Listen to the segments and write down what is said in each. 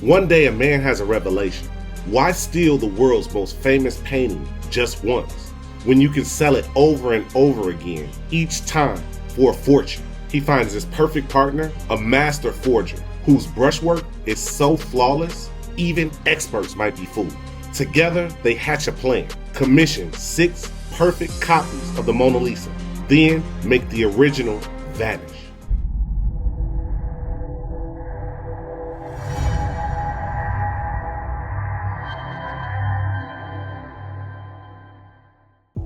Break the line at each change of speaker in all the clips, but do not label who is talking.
One day a man has a revelation. Why steal the world's most famous painting just once, when you can sell it over and over again, each time, for a fortune? He finds his perfect partner, a master forger, whose brushwork is so flawless, even experts might be fooled. Together, they hatch a plan, commission 6 perfect copies of the Mona Lisa, then make the original vanish.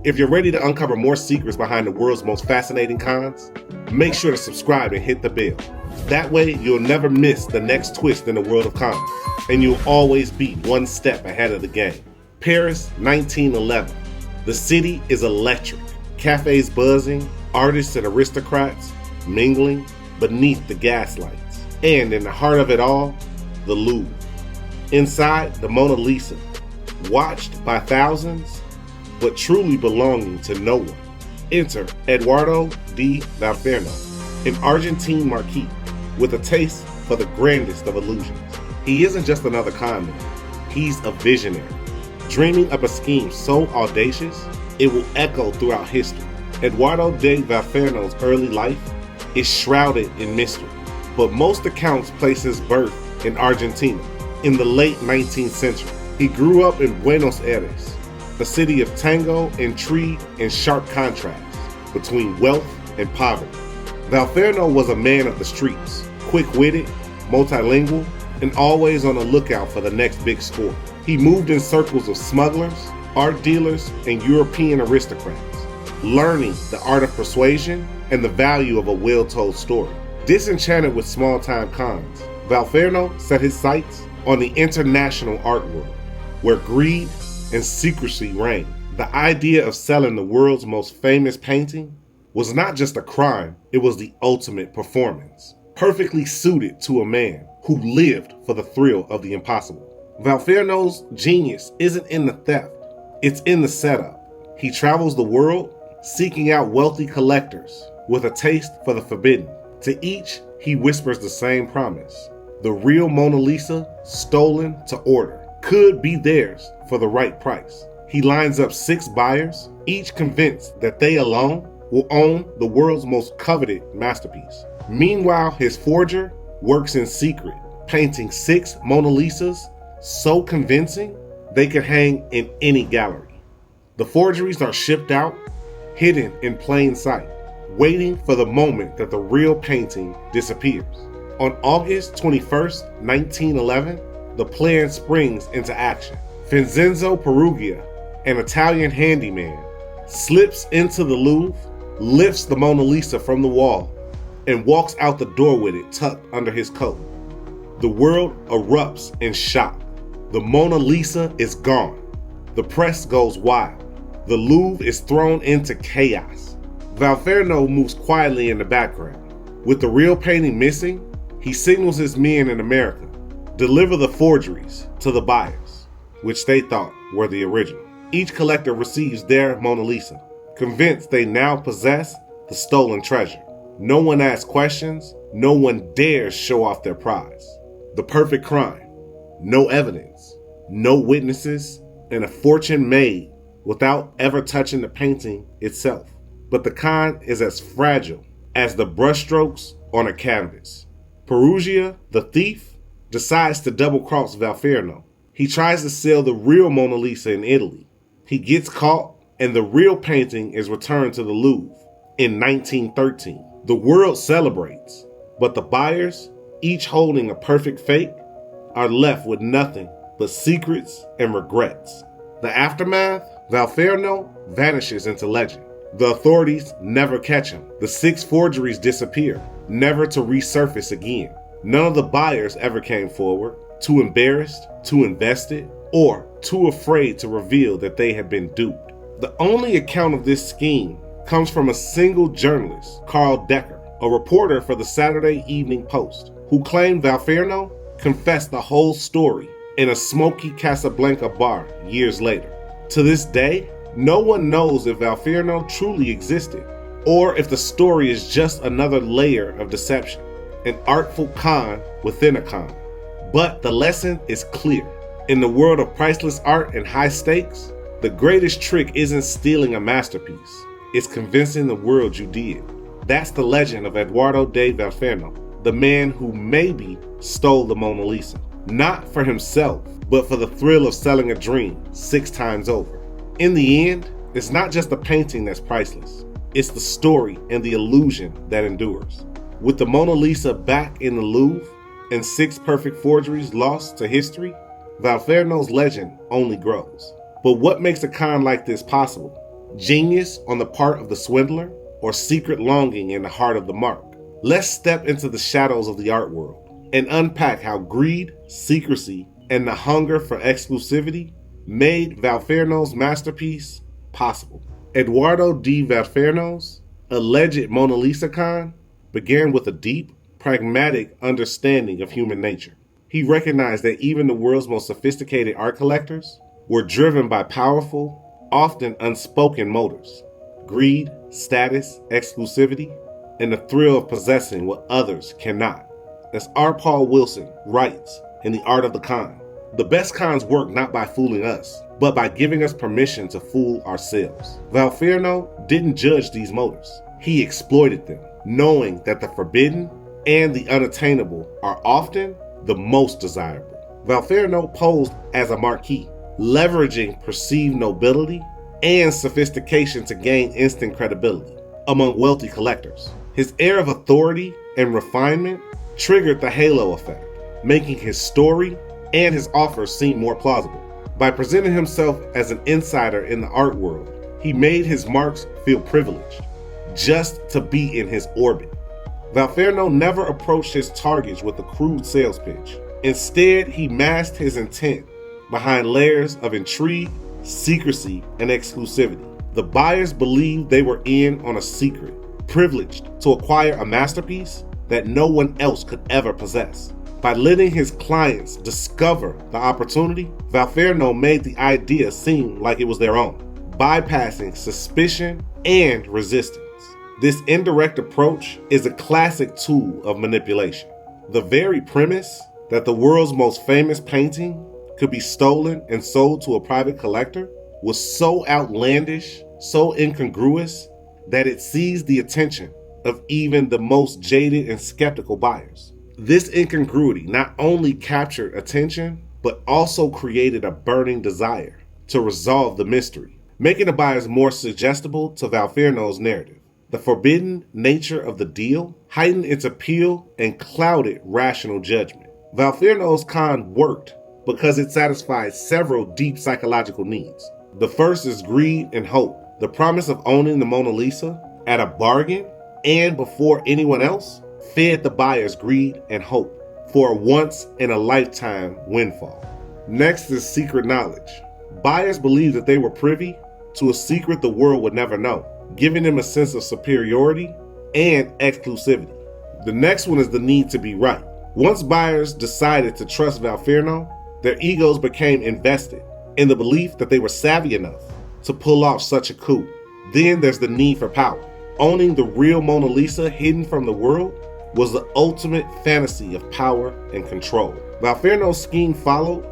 If you're ready to uncover more secrets behind the world's most fascinating cons, make sure to subscribe and hit the bell. That way, you'll never miss the next twist in the world of cons, and you'll always be one step ahead of the game. Paris, 1911. The city is electric. Cafes buzzing, artists and aristocrats mingling beneath the gaslights. And in the heart of it all, the Louvre. Inside, the Mona Lisa, watched by thousands, but truly belonging to no one. Enter Eduardo de Valfierno, an Argentine marquis with a taste for the grandest of illusions. He isn't just another con man, he's a visionary, dreaming up a scheme so audacious it will echo throughout history. Eduardo de Valfierno's early life is shrouded in mystery, but most accounts place his birth in Argentina in the late 19th century. He grew up in Buenos Aires, a city of tango, intrigue, and sharp contrasts between wealth and poverty. Valfierno was a man of the streets, quick-witted, multilingual, and always on the lookout for the next big score. He moved in circles of smugglers, art dealers, and European aristocrats, learning the art of persuasion and the value of a well-told story. Disenchanted with small-time cons, Valfierno set his sights on the international art world, where greed and secrecy reigned. The idea of selling the world's most famous painting was not just a crime, it was the ultimate performance, perfectly suited to a man who lived for the thrill of the impossible. Valfierno's genius isn't in the theft, it's in the setup. He travels the world seeking out wealthy collectors with a taste for the forbidden. To each, he whispers the same promise. The real Mona Lisa, stolen to order, could be theirs for the right price. He lines up 6 buyers, each convinced that they alone will own the world's most coveted masterpiece. Meanwhile, his forger works in secret, painting 6 Mona Lisas so convincing they could hang in any gallery. The forgeries are shipped out, hidden in plain sight, waiting for the moment that the real painting disappears. On August 21st, 1911, the plan springs into action. Vincenzo Peruggia, an Italian handyman, slips into the Louvre, lifts the Mona Lisa from the wall, and walks out the door with it tucked under his coat. The world erupts in shock. The Mona Lisa is gone. The press goes wild. The Louvre is thrown into chaos. Valfierno moves quietly in the background. With the real painting missing, he signals his men in America, deliver the forgeries to the buyers, which they thought were the original. Each collector receives their Mona Lisa, convinced they now possess the stolen treasure. No one asks questions, no one dares show off their prize. The perfect crime, no evidence, no witnesses, and a fortune made without ever touching the painting itself. But the con is as fragile as the brushstrokes on a canvas. Peruggia, the thief, decides to double-cross Valfierno. He tries to sell the real Mona Lisa in Italy. He gets caught, and the real painting is returned to the Louvre in 1913. The world celebrates, but the buyers, each holding a perfect fake, are left with nothing but secrets and regrets. The aftermath, Valfierno vanishes into legend. The authorities never catch him. The 6 forgeries disappear, never to resurface again. None of the buyers ever came forward, too embarrassed, too invested, or too afraid to reveal that they had been duped. The only account of this scheme comes from a single journalist, Carl Decker, a reporter for the Saturday Evening Post, who claimed Valfierno confessed the whole story in a smoky Casablanca bar years later. To this day, no one knows if Valfierno truly existed, or if the story is just another layer of deception, an artful con within a con. But the lesson is clear. In the world of priceless art and high stakes, the greatest trick isn't stealing a masterpiece. It's convincing the world you did. That's the legend of Eduardo de Valfierno, the man who maybe stole the Mona Lisa. Not for himself, but for the thrill of selling a dream 6 times over. In the end, it's not just the painting that's priceless. It's the story and the illusion that endures. With the Mona Lisa back in the Louvre and 6 perfect forgeries lost to history, Valfierno's legend only grows. But what makes a con like this possible? Genius on the part of the swindler, or secret longing in the heart of the mark? Let's step into the shadows of the art world and unpack how greed, secrecy, and the hunger for exclusivity made Valfierno's masterpiece possible. Eduardo de Valfierno's alleged Mona Lisa con began with a deep, pragmatic understanding of human nature. He recognized that even the world's most sophisticated art collectors were driven by powerful, often unspoken motives: greed, status, exclusivity, and the thrill of possessing what others cannot. As R. Paul Wilson writes in The Art of the Con, the best cons work not by fooling us, but by giving us permission to fool ourselves. Valfierno didn't judge these motives. He exploited them, knowing that the forbidden and the unattainable are often the most desirable. Valfierno posed as a marquis, leveraging perceived nobility and sophistication to gain instant credibility among wealthy collectors. His air of authority and refinement triggered the halo effect, making his story and his offers seem more plausible. By presenting himself as an insider in the art world, he made his marks feel privileged, just to be in his orbit. Valfierno never approached his targets with a crude sales pitch. Instead, he masked his intent behind layers of intrigue, secrecy, and exclusivity. The buyers believed they were in on a secret, privileged to acquire a masterpiece that no one else could ever possess. By letting his clients discover the opportunity, Valfierno made the idea seem like it was their own, bypassing suspicion and resistance. This indirect approach is a classic tool of manipulation. The very premise that the world's most famous painting could be stolen and sold to a private collector was so outlandish, so incongruous, that it seized the attention of even the most jaded and skeptical buyers. This incongruity not only captured attention, but also created a burning desire to resolve the mystery, making the buyers more suggestible to Valfierno's narrative. The forbidden nature of the deal heightened its appeal and clouded rational judgment. Valfierno's con worked because it satisfied several deep psychological needs. The first is greed and hope. The promise of owning the Mona Lisa at a bargain and before anyone else fed the buyers greed and hope for a once-in-a-lifetime windfall. Next is secret knowledge. Buyers believed that they were privy to a secret the world would never know, giving them a sense of superiority and exclusivity. The next one is the need to be right. Once buyers decided to trust Valfierno, their egos became invested in the belief that they were savvy enough to pull off such a coup. Then there's the need for power. Owning the real Mona Lisa hidden from the world was the ultimate fantasy of power and control. Valfierno's scheme followed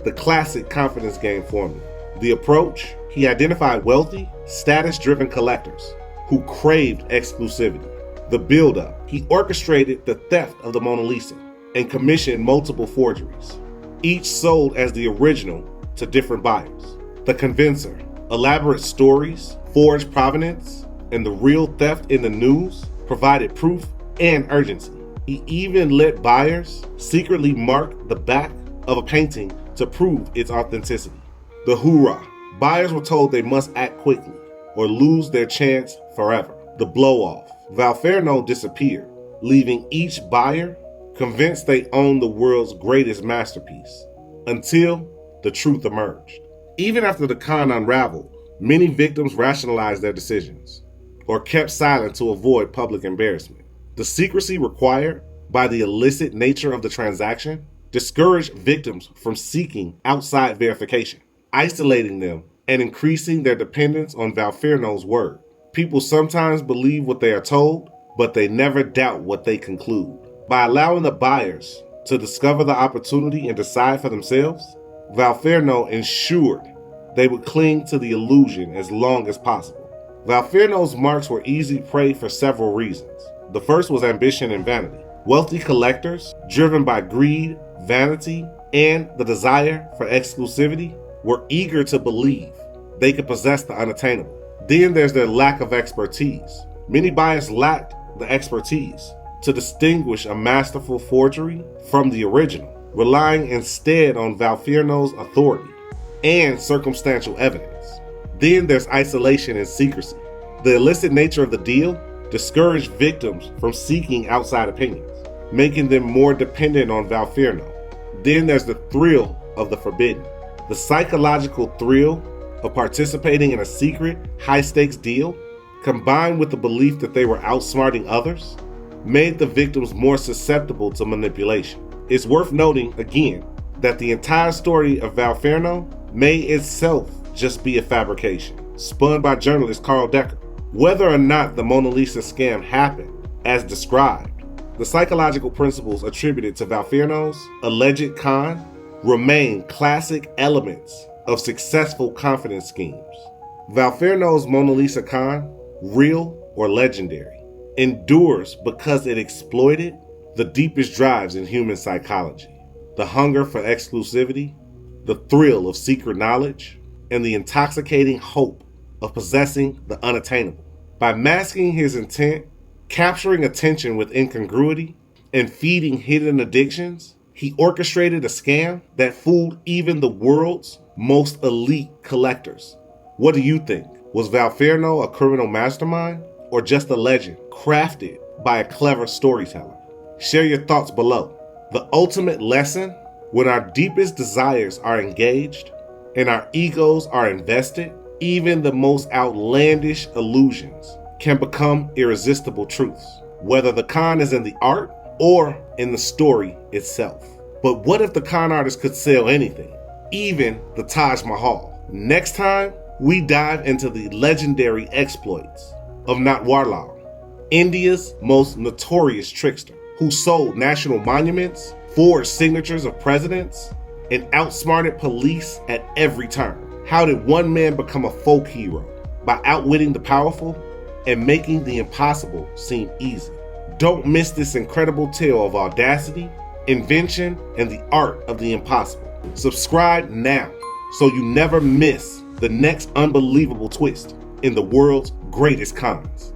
the classic confidence game formula. The approach: he identified wealthy, status-driven collectors who craved exclusivity. The build-up: he orchestrated the theft of the Mona Lisa and commissioned multiple forgeries, each sold as the original to different buyers. The convincer: elaborate stories, forged provenance, and the real theft in the news provided proof and urgency. He even let buyers secretly mark the back of a painting to prove its authenticity. The hoorah: buyers were told they must act quickly or lose their chance forever. The blow-off: Valfierno disappeared, leaving each buyer convinced they owned the world's greatest masterpiece, until the truth emerged. Even after the con unraveled, many victims rationalized their decisions or kept silent to avoid public embarrassment. The secrecy required by the illicit nature of the transaction discouraged victims from seeking outside verification, isolating them and increasing their dependence on Valfierno's word. People sometimes believe what they are told, but they never doubt what they conclude. By allowing the buyers to discover the opportunity and decide for themselves, Valfierno ensured they would cling to the illusion as long as possible. Valfierno's marks were easy prey for several reasons. The first was ambition and vanity. Wealthy collectors, driven by greed, vanity, and the desire for exclusivity, were eager to believe they could possess the unattainable. Then there's their lack of expertise. Many buyers lacked the expertise to distinguish a masterful forgery from the original, relying instead on Valfierno's authority and circumstantial evidence. Then there's isolation and secrecy. The illicit nature of the deal discouraged victims from seeking outside opinions, making them more dependent on Valfierno. Then there's the thrill of the forbidden. The psychological thrill of participating in a secret, high-stakes deal, combined with the belief that they were outsmarting others, made the victims more susceptible to manipulation. It's worth noting, again, that the entire story of Valfierno may itself just be a fabrication, spun by journalist Carl Decker. Whether or not the Mona Lisa scam happened, as described, the psychological principles attributed to Valfierno's alleged con remain classic elements of successful confidence schemes. Valfierno's Mona Lisa con, real or legendary, endures because it exploited the deepest drives in human psychology: the hunger for exclusivity, the thrill of secret knowledge, and the intoxicating hope of possessing the unattainable. By masking his intent, capturing attention with incongruity, and feeding hidden addictions, he orchestrated a scam that fooled even the world's most elite collectors. What do you think? Was Valfierno a criminal mastermind, or just a legend crafted by a clever storyteller? Share your thoughts below. The ultimate lesson: when our deepest desires are engaged and our egos are invested, even the most outlandish illusions can become irresistible truths, whether the con is in the art or in the story itself. But what if the con artist could sell anything, even the Taj Mahal? Next time, we dive into the legendary exploits of Natwarlal, India's most notorious trickster, who sold national monuments, forged signatures of presidents, and outsmarted police at every turn. How did one man become a folk hero? By outwitting the powerful and making the impossible seem easy. Don't miss this incredible tale of audacity, invention, and the art of the impossible. Subscribe now so you never miss the next unbelievable twist in the world's greatest cons.